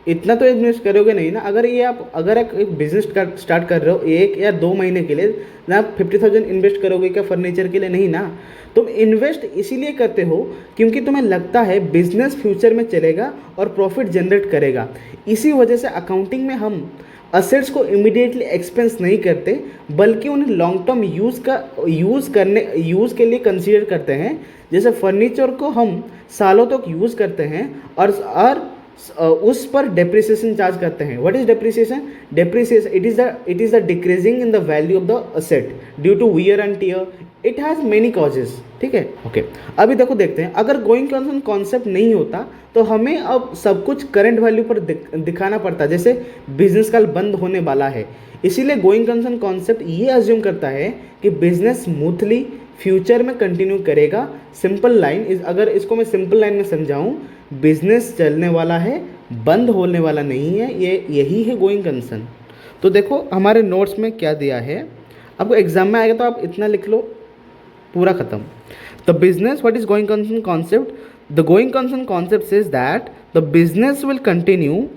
इतना तो इन्वेस्ट करोगे नहीं ना। अगर ये आप अगर एक बिजनेस स्टार्ट कर रहे हो 1 या 2 महीने के लिए ना, आप 50,000 इन्वेस्ट करोगे क्या फर्नीचर के लिए? नहीं ना। तुम इन्वेस्ट इसीलिए करते हो क्योंकि तुम्हें लगता है बिजनेस फ्यूचर में चलेगा और प्रॉफिट जनरेट करेगा। इसी वजह से अकाउंटिंग में हम असेट्स को इमीडिएटली एक्सपेंस नहीं करते, बल्कि उन्हें लॉन्ग टर्म यूज़ के लिए कंसीडर करते हैं। जैसे फर्नीचर को हम सालों तक यूज़ करते हैं और उस पर डेप्रिसिएशन चार्ज करते हैं। What is depreciation? Depreciation it is the decreasing in the value of the asset due to wear and tear. It has many causes. ठीक है, ओके। अभी देखो देखते हैं, अगर गोइंग कंसर्न कॉन्सेप्ट नहीं होता तो हमें अब सब कुछ करंट वैल्यू पर दिखाना पड़ता। जैसे बिजनेस कल बंद होने वाला है, इसीलिए गोइंग कंसर्न कॉन्सेप्ट ये अज्यूम करता है कि बिजनेस स्मूथली फ्यूचर में कंटिन्यू करेगा। सिंपल लाइन इस अगर इसको मैं सिंपल लाइन में समझाऊं, बिजनेस चलने वाला है, बंद होने वाला नहीं है। यही है गोइंग कंसर्न। तो देखो हमारे नोट्स में क्या दिया है, आपको एग्जाम में आएगा तो आप इतना लिख लो, पूरा खत्म। The business, what is going concern concept? The going concern concept says that the business will continue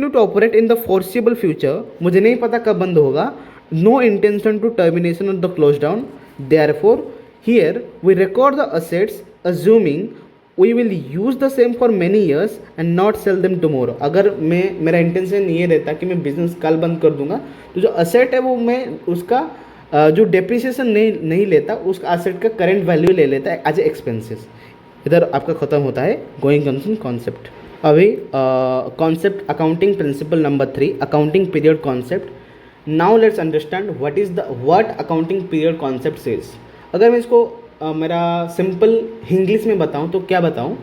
to operate in the foreseeable future. मुझे नहीं पता कब बंद होगा। No intention to termination of the close down. Therefore here we record the assets assuming we will use the same for many years and not sell them tomorrow. अगर मेरा इंटेंशन ये रहता कि मैं बिजनेस कल बंद कर दूंगा, तो जो असेट है वो मैं उसका जो डेप्रिसिएशन नहीं लेता, उस असेट का करंट वैल्यू ले लेता है एज ए एक्सपेंसेस। इधर आपका खत्म होता है गोइंग कंसर्न कॉन्सेप्ट। अभी concept accounting principle number 3, accounting period concept. Now let's understand what accounting period concept says. अगर मैं इसको मेरा सिंपल इंग्लिश में बताऊं तो क्या बताऊं?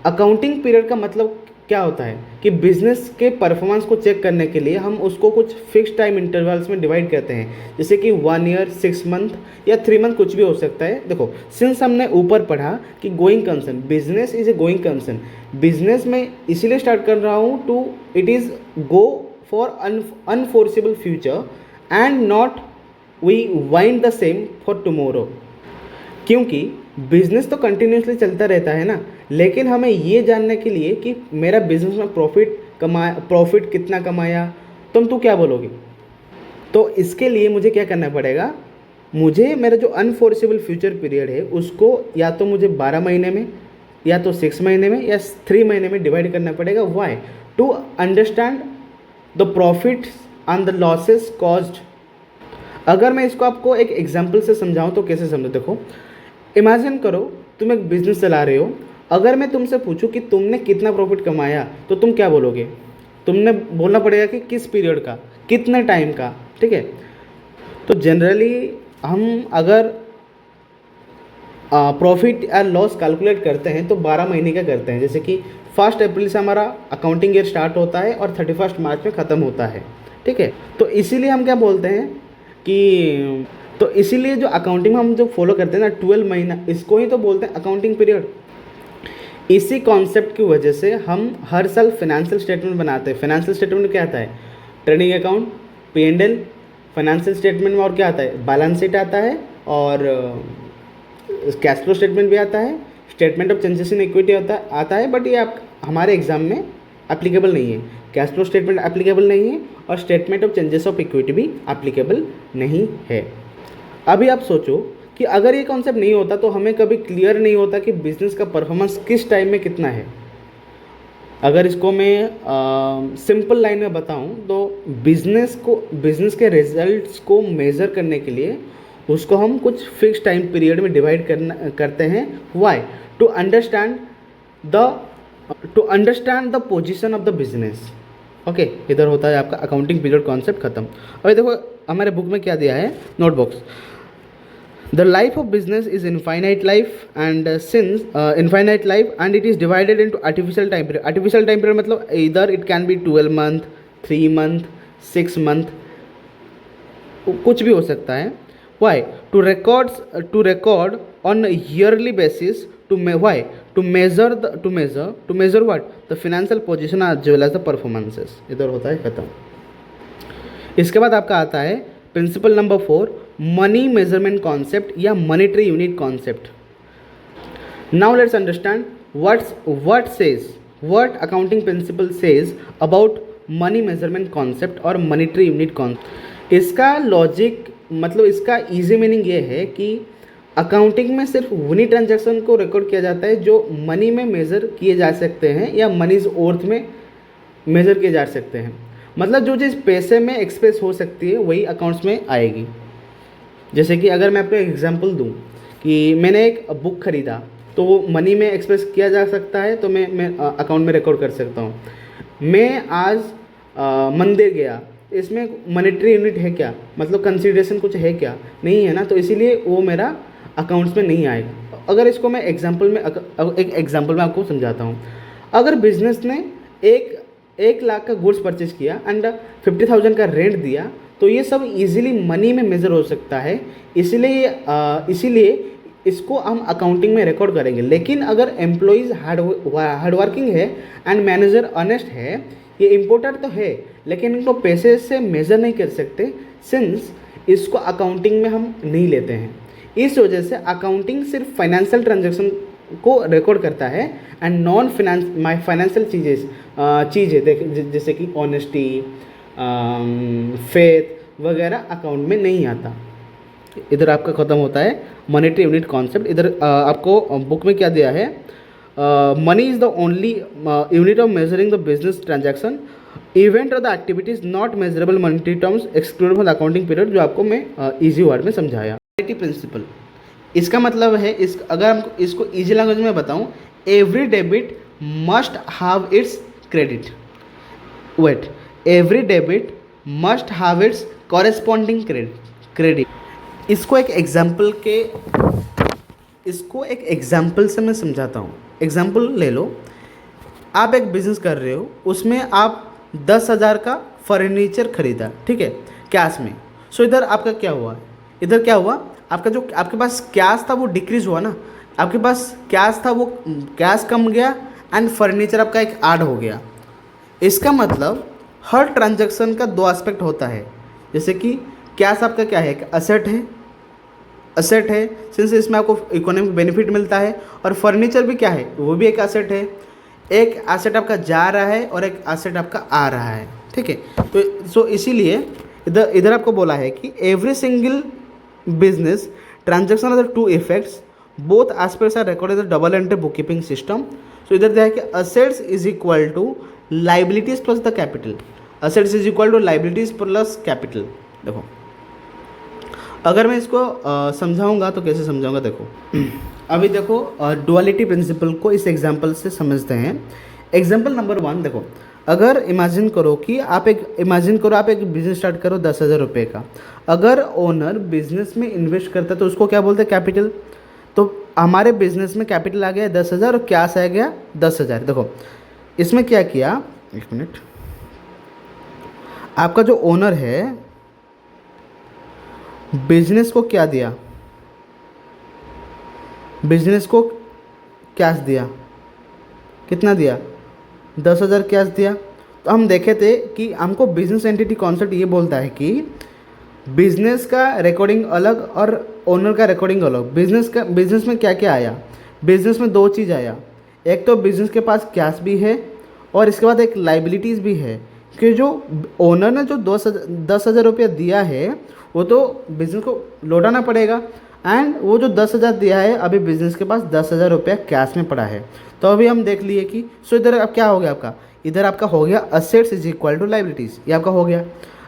अकाउंटिंग पीरियड का मतलब क्या होता है कि बिजनेस के परफॉर्मेंस को चेक करने के लिए हम उसको कुछ फिक्स टाइम इंटरवल्स में डिवाइड करते हैं, जैसे कि 1 ईयर, 6 मंथ या 3 मंथ, कुछ भी हो सकता है। देखो, सिंस हमने ऊपर पढ़ा कि going concern, business is a going concern, business में इसीलिए स्टार्ट कर रहा हूँ to it is go for unforeseeable future and not we wind the same for tomorrow. क्योंकि बिजनेस तो कंटिन्यूसली चलता रहता है ना, लेकिन हमें ये जानने के लिए कि मेरा बिजनेस में प्रॉफिट कितना कमाया, तू क्या बोलोगे? तो इसके लिए मुझे क्या करना पड़ेगा? मुझे मेरा जो अनफोर्सेबल फ्यूचर पीरियड है उसको या तो मुझे 12 महीने में, या तो 6 महीने में, या 3 महीने में डिवाइड करना पड़ेगा। Why? To understand the profit and the losses caused. अगर मैं इसको आपको एक एग्जाम्पल से समझाऊं तो कैसे समझो? देखो, इमेजिन करो तुम एक बिजनेस चला रहे हो। अगर मैं तुमसे पूछूं कि तुमने कितना प्रॉफिट कमाया, तो तुम क्या बोलोगे? तुमने बोलना पड़ेगा कि किस पीरियड का, कितने टाइम का। ठीक है, तो जनरली हम अगर प्रॉफिट या लॉस कैलकुलेट करते हैं तो 12 महीने का करते हैं। जैसे कि 1 अप्रैल से हमारा अकाउंटिंग ईयर स्टार्ट होता है और 31 मार्च में ख़त्म होता है। ठीक है, तो इसीलिए हम क्या बोलते हैं कि तो इसीलिए जो अकाउंटिंग में हम जो फॉलो करते हैं ना 12 महीना, इसको ही तो बोलते हैं अकाउंटिंग पीरियड। इसी कॉन्सेप्ट की वजह से हम हर साल फाइनेंशियल स्टेटमेंट बनाते हैं। फाइनेंशियल स्टेटमेंट क्या आता है? Trading account, P&L। Financial statement में और क्या आता है? बैलेंस शीट आता है और कैश फ्लो स्टेटमेंट भी आता है, statement of changes in equity आता है। बट ये हमारे एग्जाम में एप्लीकेबल नहीं है। कैश फ्लो स्टेटमेंट एप्लीकेबल नहीं है और statement of changes of equity भी एप्लीकेबल नहीं है। अभी आप सोचो कि अगर ये कॉन्सेप्ट नहीं होता तो हमें कभी क्लियर नहीं होता कि बिजनेस का परफॉर्मेंस किस टाइम में कितना है। अगर इसको मैं सिंपल लाइन में बताऊं तो बिजनेस के रिजल्ट्स को मेज़र करने के लिए उसको हम कुछ फिक्स टाइम पीरियड में डिवाइड करते हैं। Why? To understand the position of the business. Okay, इधर होता है आपका अकाउंटिंग पीरियड कॉन्सेप्ट खत्म। अभी देखो हमारे बुक में क्या दिया है, notebooks. The life of business is infinite life and infinite life and it is divided into artificial time period. Artificial time period मतलब either it can be 12 month, 3 month, 6 month, कुछ भी हो सकता है। Why? To record on a yearly basis to measure what? The financial position as well as the performances. इधर होता है खत्म। इसके बाद आपका आता है principle number 4, money measurement concept या monetary unit concept. Now let's understand what what accounting principle says about money measurement concept और मॉनेटरी यूनिट कॉन्सेप्ट। इसका लॉजिक मतलब इसका इजी मीनिंग ये है कि अकाउंटिंग में सिर्फ उन्हीं ट्रांजैक्शन को रिकॉर्ड किया जाता है जो मनी में मेज़र किए जा सकते हैं या मनीज वर्थ में मेज़र किए जा सकते हैं। मतलब जो चीज़ पैसे में एक्सप्रेस हो सकती है वही अकाउंट्स में आएगी। जैसे कि अगर मैं आपको एक एग्जांपल दूं कि मैंने एक बुक खरीदा तो वो मनी में एक्सप्रेस किया जा सकता है, तो मैं अकाउंट में रिकॉर्ड कर सकता हूँ। मैं आज मंदिर गया, इसमें मॉनेटरी यूनिट है क्या, मतलब कंसीडरेशन कुछ है क्या, नहीं है ना, तो इसीलिए वो मेरा अकाउंट्स में नहीं आएगा। अगर इसको मैं एक एग्जांपल में आपको समझाता हूँ। अगर बिजनेस ने एक लाख का गुड्स परचेज किया एंड 50,000 का रेंट दिया, तो ये सब इजीली मनी में मेज़र हो सकता है, इसीलिए इसको हम अकाउंटिंग में रिकॉर्ड करेंगे। लेकिन अगर एम्प्लॉइज़ हार्ड वर्किंग है एंड मैनेजर ऑनेस्ट है, ये इम्पोर्टेंट तो है लेकिन इनको पैसे से मेज़र नहीं कर सकते, सिंस इसको अकाउंटिंग में हम नहीं लेते हैं। इस वजह से अकाउंटिंग सिर्फ फाइनेंशियल ट्रांजैक्शन को रिकॉर्ड करता है एंड नॉन फाइनेंशियल चीज़ें जैसे कि ऑनेस्टी, फेथ वगैरह अकाउंट में नहीं आता। इधर आपका ख़त्म होता है मॉनेटरी यूनिट कॉन्सेप्ट। इधर आपको बुक में क्या दिया है, money is the only unit of measuring the business transaction, event और the activities not measurable monetary terms excluded from the accounting period, जो आपको मैं इजी वर्ड में समझाया। प्रिंसिपल इसका मतलब है, अगर हम इसको इजी लैंग्वेज में बताऊं, every debit must have it's credit, every debit must have it's corresponding credit. इसको एक एग्जाम्पल से मैं समझाता हूँ। एग्जाम्पल ले लो, आप एक बिज़नेस कर रहे हो, उसमें आप 10,000 का फर्नीचर खरीदा, ठीक है, कैश में। सो इधर आपका क्या हुआ, आपके पास कैश था वो डिक्रीज हुआ ना, आपके पास कैश था वो कैश कम गया एंड फर्नीचर आपका एक ऐड हो गया। इसका मतलब हर ट्रांजैक्शन का दो एस्पेक्ट होता है। जैसे कि कैश आपका क्या है, एक असेट है सिंस इसमें आपको इकोनॉमिक बेनिफिट मिलता है, और फर्नीचर भी क्या है, वो भी एक एसेट है। एक एसेट आपका जा रहा है और एक एसेट आपका आ रहा है, ठीक है। तो सो इसीलिए इधर आपको बोला है कि every single business transaction are the two effects, both aspects are recorded the double entry book keeping system. So इधर दिया है कि assets is equal to liabilities plus the capital, assets is equal to liabilities plus capital. देखो अगर मैं इसको समझाऊंगा तो कैसे समझाऊंगा, देखो अभी देखो डुअलिटी प्रिंसिपल को इस एग्जांपल से समझते हैं। एग्जांपल नंबर 1 देखो, अगर इमेजिन करो आप एक बिजनेस स्टार्ट करो 10,000 रुपये का। अगर ओनर बिजनेस में इन्वेस्ट करता है तो उसको क्या बोलते हैं, कैपिटल। तो हमारे बिजनेस में कैपिटल आ गया 10,000 और कैश आ गया 10,000। देखो इसमें क्या किया, एक मिनट, आपका जो ओनर है बिजनेस को क्या दिया, बिजनेस को कैश दिया, कितना दिया, 10,000 कैश दिया। तो हम देखे थे कि हमको बिजनेस एंटिटी कॉन्सेप्ट ये बोलता है कि बिजनेस का रिकॉर्डिंग अलग और ओनर का रिकॉर्डिंग अलग। बिजनेस में क्या क्या आया, बिजनेस में 2 चीज़ आया, एक तो बिजनेस के पास कैश भी है और इसके बाद एक लाइबिलिटीज़ भी है कि जो ओनर ने जो 10,000 रुपया दिया है वो तो बिजनेस को लौटाना पड़ेगा, एंड वो जो 10,000 दिया है अभी बिजनेस के पास 10,000 रुपया कैश में पड़ा है। तो अभी हम देख लिए कि सो इधर अब क्या हो गया आपका, इधर आपका हो गया assets is equal to liabilities, ये आपका हो गया।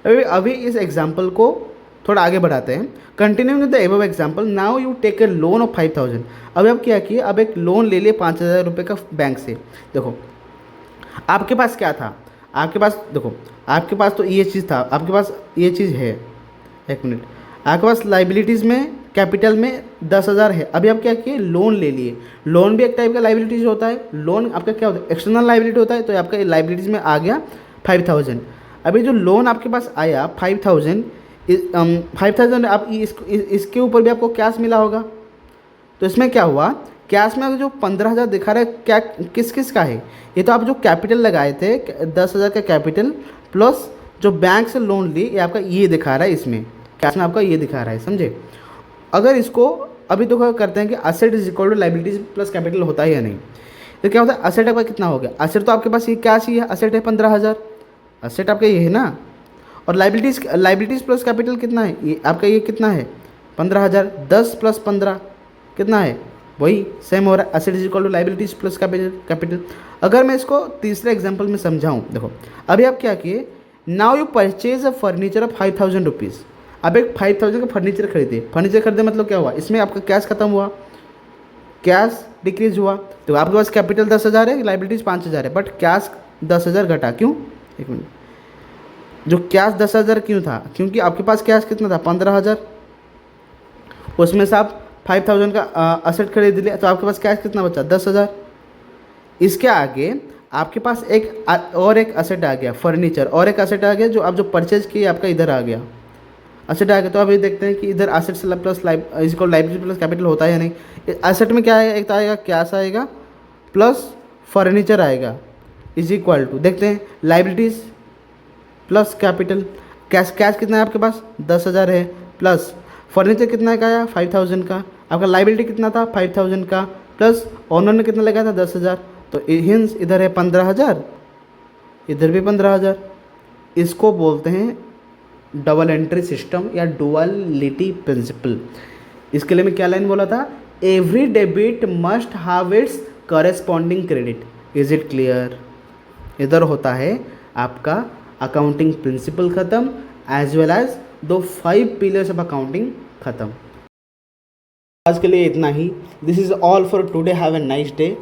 अभी इस एग्जाम्पल को थोड़ा आगे बढ़ाते हैं। Continuing with the above example, now you take a loan of 5,000। अभी आप क्या किए, अब एक लोन ले लिए 5,000 रुपये का बैंक से। देखो आपके पास क्या था, आपके पास देखो आपके पास तो ये चीज़ था, आपके पास ये चीज़ है, एक मिनट, आपके पास लाइबिलिटीज़ में कैपिटल में 10,000 है। अभी आप क्या किए, लोन ले लिए। लोन भी एक टाइप का लाइबिलिटीज होता है। लोन आपका क्या होता है, एक्सटर्नल लाइबिलिटी होता है। तो आपका लाइबिलिटीज़ में आ गया 5,000। अभी जो लोन आपके पास आया 5,000 आप इसके ऊपर भी आपको कैश मिला होगा। तो इसमें क्या हुआ, कैश में जो 15,000 दिखा रहा है क्या किस का है, ये तो आप जो कैपिटल लगाए थे 10,000 का कैपिटल प्लस जो बैंक से लोन ली, ये आपका ये दिखा रहा है, इसमें कैश में आपका ये दिखा रहा है, समझे। अगर इसको अभी तो क्या करते हैं कि asset is equal to liabilities plus capital होता है या नहीं। तो क्या होता है, असेट आपका कितना हो गया, असेट तो आपके पास ये कैश ही है, असेट है 15,000, असेट आपका ये है ना। और लाइबिलिटीज़ प्लस कैपिटल कितना है, ये आपका ये कितना है 15,000, 10 प्लस 15 कितना है, वही सेम हो रहा है, asset is equal to liabilities plus capital. अगर मैं इसको तीसरे एग्जाम्पल में समझाऊँ, देखो अभी आप क्या किए, now you purchase a furniture of 5,000 rupees. अब एक 5,000 का फर्नीचर खरीदे, फर्नीचर खरीदे मतलब क्या हुआ, इसमें आपका कैश खत्म हुआ, कैश डिक्रीज हुआ, तो आपके पास कैपिटल 10,000 है, लाइबिलिटीज 5,000 है, बट कैश 10,000 घटा, क्यों, एक मिनट, जो कैश 10,000 क्यों था, क्योंकि आपके पास कैश कितना था 15,000, उसमें से आप 5,000 का असेट खरीद लिया, तो आपके पास कैश कितना बचा 10,000। इसके आगे आपके पास और एक असेट आ गया फर्नीचर, और एक असेट आ गया जो आप जो परचेज किए आपका इधर आ गया, असेट आ गया। तो अभी देखते हैं कि इधर असेट से प्लस इसको लाइबिलिटी प्लस कैपिटल होता है या नहीं। असेट में क्या आएगा, एक तो आएगा कैश आएगा प्लस फर्नीचर आएगा, इज इक्वल टू, देखते हैं लाइबिलिटीज़ प्लस कैपिटल, कैश कितना है आपके पास 10,000 है, प्लस फर्नीचर कितना का आया 5,000 का, आपका लाइबिलिटी कितना था 5,000 का, प्लस ओनर ने कितना लगाया था 10,000, तो हिंस इधर है 15,000, इधर भी 15,000। इसको बोलते हैं डबल एंट्री सिस्टम या डुअलिटी प्रिंसिपल। इसके लिए मैं क्या लाइन बोला था, every debit must have it's corresponding credit, is it clear. इधर होता है आपका अकाउंटिंग प्रिंसिपल ख़त्म, एज वेल एज दो 5 पिलर्स ऑफ अकाउंटिंग ख़त्म। आज के लिए इतना ही, this is all for today, have a nice day.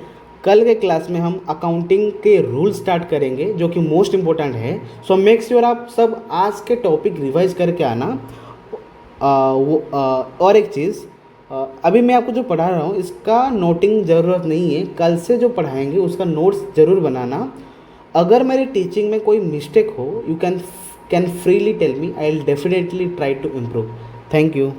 कल के क्लास में हम अकाउंटिंग के रूल स्टार्ट करेंगे जो कि मोस्ट इंपॉर्टेंट है, सो मेक श्योर आप सब आज के टॉपिक रिवाइज करके आना। और एक चीज़, अभी मैं आपको जो पढ़ा रहा हूँ इसका नोटिंग ज़रूरत नहीं है, कल से जो पढ़ाएंगे उसका नोट्स ज़रूर बनाना। अगर मेरी टीचिंग में कोई मिस्टेक हो, you can freely tell me, I will definitely try to improve. Thank you.